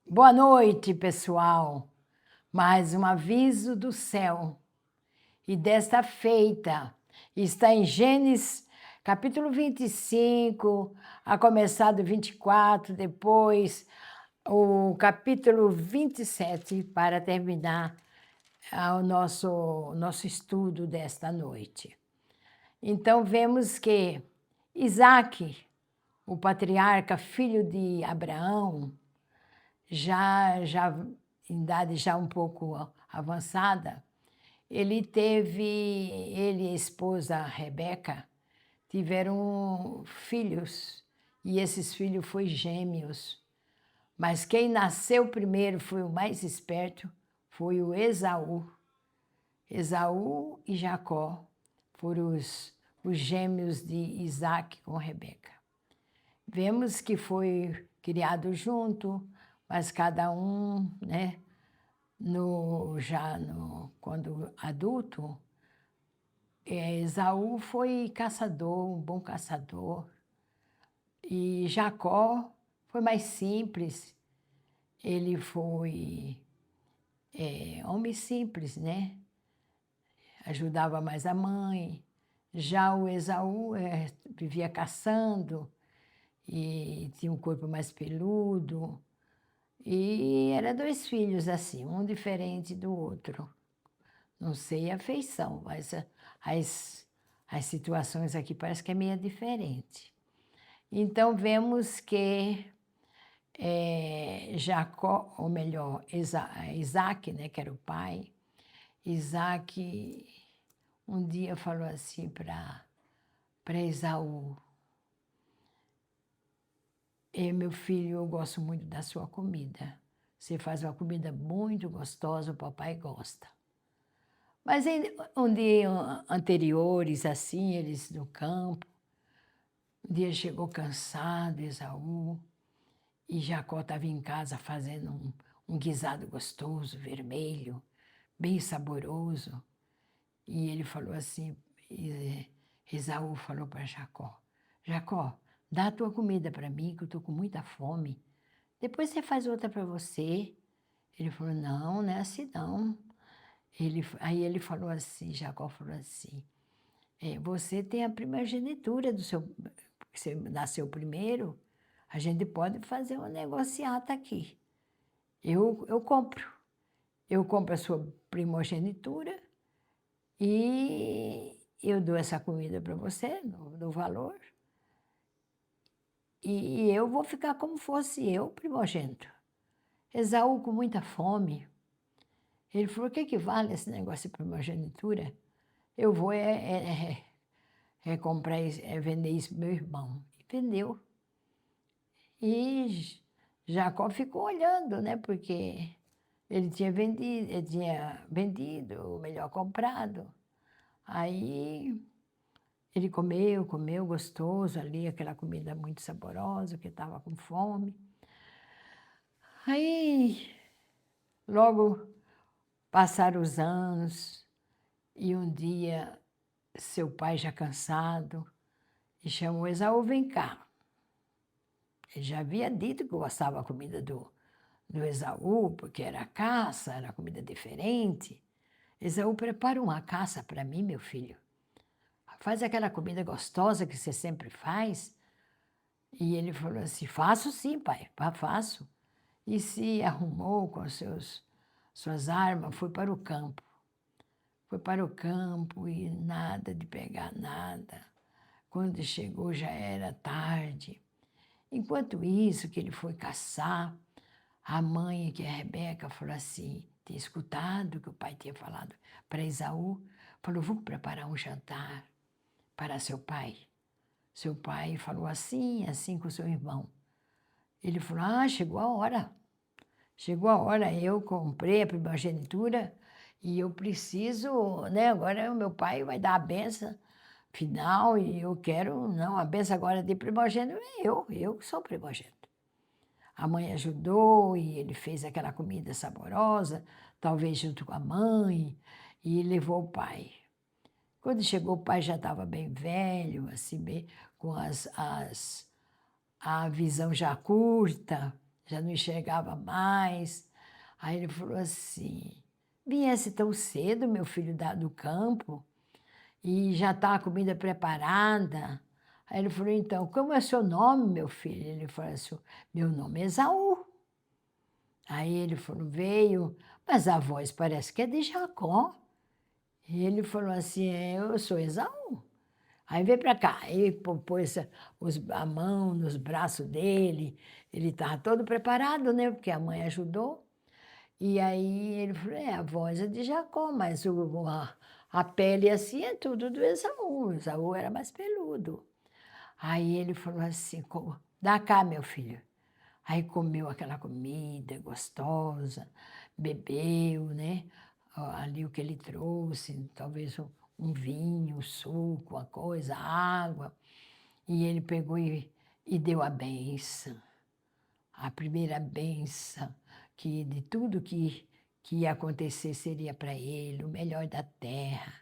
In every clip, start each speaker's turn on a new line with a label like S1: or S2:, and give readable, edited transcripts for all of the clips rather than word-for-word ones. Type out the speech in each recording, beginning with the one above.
S1: Boa noite, pessoal. Mais um aviso do céu. E desta feita está em Gênesis, capítulo 25, a começar do 24, depois o capítulo 27, para terminar o nosso estudo desta noite. Então, vemos que Isaque, o patriarca, filho de Abraão, já em idade já um pouco avançada, ele e a esposa Rebeca tiveram filhos, e esses filhos foram gêmeos. Mas quem nasceu primeiro foi o mais esperto, foi o Esaú. Esaú e Jacó foram os gêmeos de Isaque com Rebeca. Vemos que foi criado junto, mas cada um, né, quando adulto, Esaú foi caçador, um bom caçador, e Jacó foi mais simples, ele foi homem simples, né? Ajudava mais a mãe. Já o Esaú vivia caçando e tinha um corpo mais peludo. E eram dois filhos assim, um diferente do outro. Não sei a feição, mas as situações aqui parece que é meio diferente. Então, vemos que Jacó, ou melhor, Isaac, né, que era o pai, Isaac um dia falou assim para Esaú: meu filho, eu gosto muito da sua comida. Você faz uma comida muito gostosa, o papai gosta. Mas um dia anteriores, assim, eles no campo, um dia chegou cansado, Esaú, e Jacó estava em casa fazendo um guisado gostoso, vermelho, bem saboroso. E ele falou assim, Esaú falou para Jacó: Jacó, dá a tua comida para mim, que eu estou com muita fome. Depois você faz outra para você. Ele falou: não, não é assim não. Aí ele falou assim, Jacó falou assim: você tem a primogenitura você nasceu primeiro, a gente pode fazer uma negociata aqui. Eu compro a sua primogenitura e eu dou essa comida para você, no valor, e eu vou ficar como fosse eu primogênito. Esaú, com muita fome, ele falou: o que vale esse negócio de primogenitura? Eu vou comprar, vender isso para meu irmão. E vendeu. E Jacó ficou olhando, né? Porque ele tinha vendido, ou melhor, comprado. Aí ele comeu gostoso ali, aquela comida muito saborosa, que estava com fome. Aí, logo passaram os anos, e um dia, seu pai já cansado, e chamou Esaú: vem cá. Ele já havia dito que gostava da comida do Esaú, porque era caça, era comida diferente. Esaú: prepara uma caça para mim, meu filho. Faz aquela comida gostosa que você sempre faz. E ele falou assim: faço sim, pai, faço. E se arrumou com suas armas, foi para o campo. Foi para o campo e nada de pegar nada. Quando chegou já era tarde. Enquanto isso, que ele foi caçar, a mãe, que é a Rebeca, falou assim, tinha escutado o que o pai tinha falado para Esaú, falou: vamos preparar um jantar para seu pai. Seu pai falou assim, assim com seu irmão. Ele falou: chegou a hora. Chegou a hora, eu comprei a primogenitura e eu preciso, né? Agora o meu pai vai dar a benção final e eu quero, não, a benção agora de primogênito é eu que sou primogênito. A mãe ajudou e ele fez aquela comida saborosa, talvez junto com a mãe, e levou o pai. Quando chegou, o pai já estava bem velho, assim, bem, com a visão já curta, já não enxergava mais. Aí ele falou assim, viesse tão cedo, meu filho do campo, e já está a comida preparada. Aí ele falou, então, como é seu nome, meu filho? Ele falou assim, meu nome é Esaú. Aí ele falou, veio, mas a voz parece que é de Jacó. E ele falou assim, eu sou Esaú. Aí veio para cá, aí pôs a mão nos braços dele, ele estava todo preparado, né? Porque a mãe ajudou. E aí ele falou, a voz é de Jacó, mas a pele assim é tudo do Esaú. O Esaú era mais peludo. Aí ele falou assim, dá cá, meu filho. Aí comeu aquela comida gostosa, bebeu, né? Ali o que ele trouxe, talvez um vinho, um suco, uma coisa, água. E ele pegou e deu a bênção, a primeira bênção, que de tudo que ia acontecer seria para ele, o melhor da terra,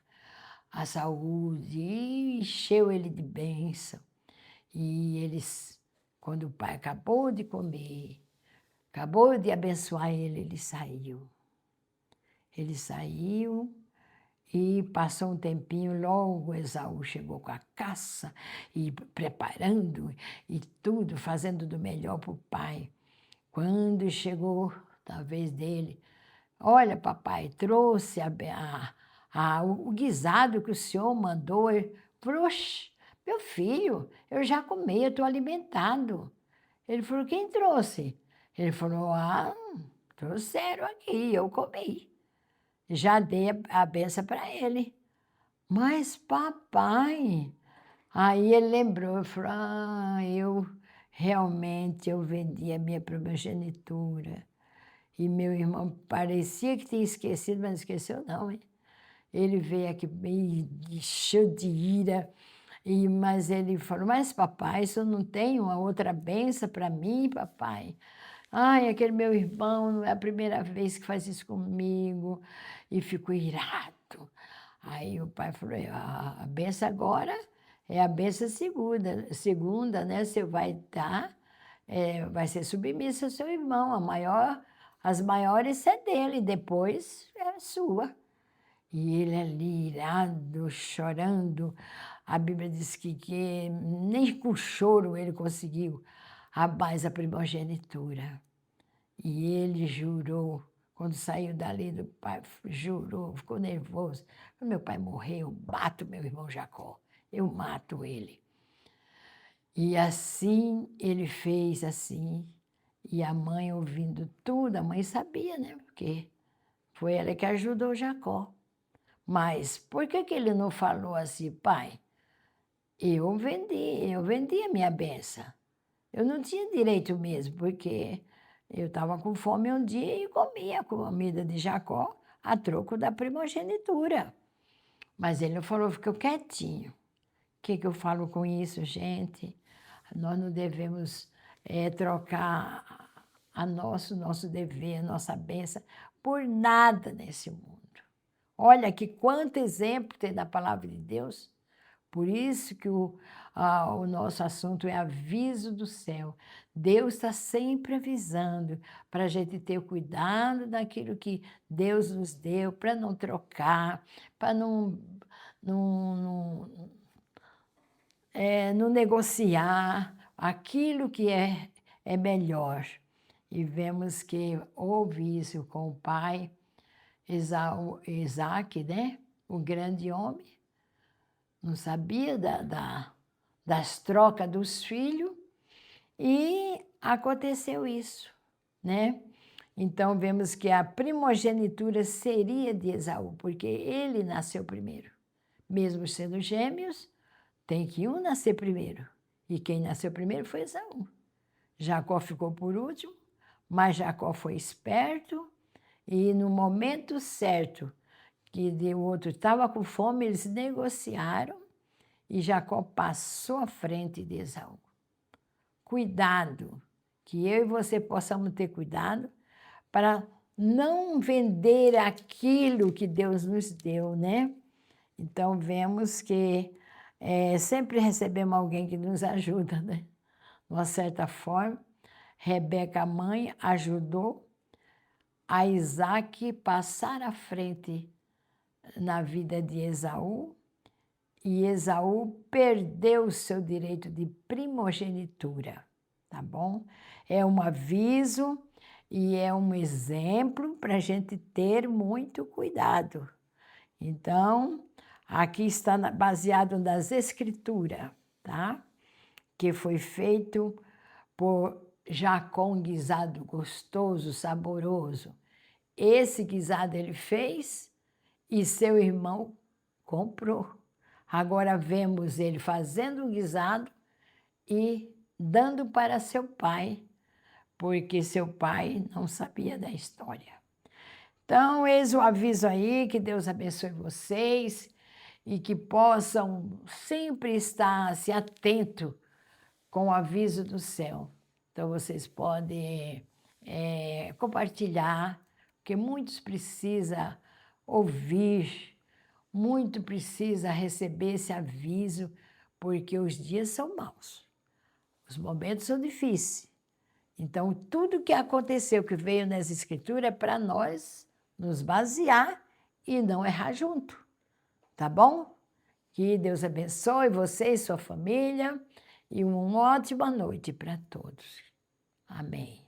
S1: a saúde, e encheu ele de bênção. E eles, quando o pai acabou de comer, acabou de abençoar ele, ele saiu. Ele saiu e passou um tempinho, logo Esaú chegou com a caça e preparando e tudo, fazendo do melhor para o pai. Quando chegou a vez dele, olha, papai, trouxe o guisado que o senhor mandou. Ele falou, oxe, meu filho, eu já comi, eu estou alimentado. Ele falou, quem trouxe? Ele falou, trouxeram aqui, eu comi. Já dei a benção para ele. Mas, papai... Aí ele lembrou, e falou, eu realmente vendi a minha primogenitura. E meu irmão parecia que tinha esquecido, mas não esqueceu não, hein? Ele veio aqui meio cheio de ira, mas ele falou, mas papai, isso não tem uma outra benção para mim, papai? Ai, aquele meu irmão, não é a primeira vez que faz isso comigo. E ficou irado. Aí o pai falou, a benção agora é a benção segunda, né? Você vai dar, vai ser submissa ao seu irmão. As maiores é dele, depois é sua. E ele ali, irado, chorando. A Bíblia diz que nem com choro ele conseguiu mais a primogenitura. E ele jurou, quando saiu dali do pai, jurou, ficou nervoso. Meu pai morreu, eu mato meu irmão Jacó, eu mato ele. E assim ele fez assim, e a mãe ouvindo tudo, a mãe sabia, né? Porque foi ela que ajudou Jacó. Mas por que ele não falou assim, pai? Eu vendi a minha benção. Eu não tinha direito mesmo, porque eu estava com fome um dia e comia a comida de Jacó a troco da primogenitura. Mas ele não falou, ficou quietinho. O que eu falo com isso, gente? Nós não devemos trocar nosso dever, a nossa bênção, por nada nesse mundo. Olha que quanto exemplo tem da palavra de Deus. Por isso que o nosso assunto é aviso do céu. Deus está sempre avisando para a gente ter cuidado daquilo que Deus nos deu, para não trocar, para não negociar aquilo que é melhor. E vemos que houve isso com o pai, Isaac, né? O grande homem. Não sabia das trocas dos filhos e aconteceu isso, né? Então, vemos que a primogenitura seria de Esaú, porque ele nasceu primeiro. Mesmo sendo gêmeos, tem que um nascer primeiro. E quem nasceu primeiro foi Esaú. Jacó ficou por último, mas Jacó foi esperto e no momento certo, que o outro estava com fome, eles negociaram e Jacó passou à frente de Esaú. Cuidado, que eu e você possamos ter cuidado para não vender aquilo que Deus nos deu, né? Então, vemos que sempre recebemos alguém que nos ajuda, né? De uma certa forma, Rebeca, mãe, ajudou a Isaque passar à frente na vida de Esaú, e Esaú perdeu o seu direito de primogenitura, tá bom? É um aviso e é um exemplo para a gente ter muito cuidado. Então, aqui está baseado nas Escrituras, tá? Que foi feito por Jacó, um guisado gostoso, saboroso. Esse guisado ele fez e seu irmão comprou. Agora vemos ele fazendo um guisado e dando para seu pai, porque seu pai não sabia da história. Então, eis o aviso aí, que Deus abençoe vocês e que possam sempre estar se atento com o aviso do céu. Então, vocês podem compartilhar, porque muitos precisam ouvir, muito precisa receber esse aviso, porque os dias são maus, os momentos são difíceis. Então, tudo que aconteceu, que veio nas Escrituras, é para nós nos basear e não errar junto, tá bom? Que Deus abençoe você e sua família e uma ótima noite para todos. Amém.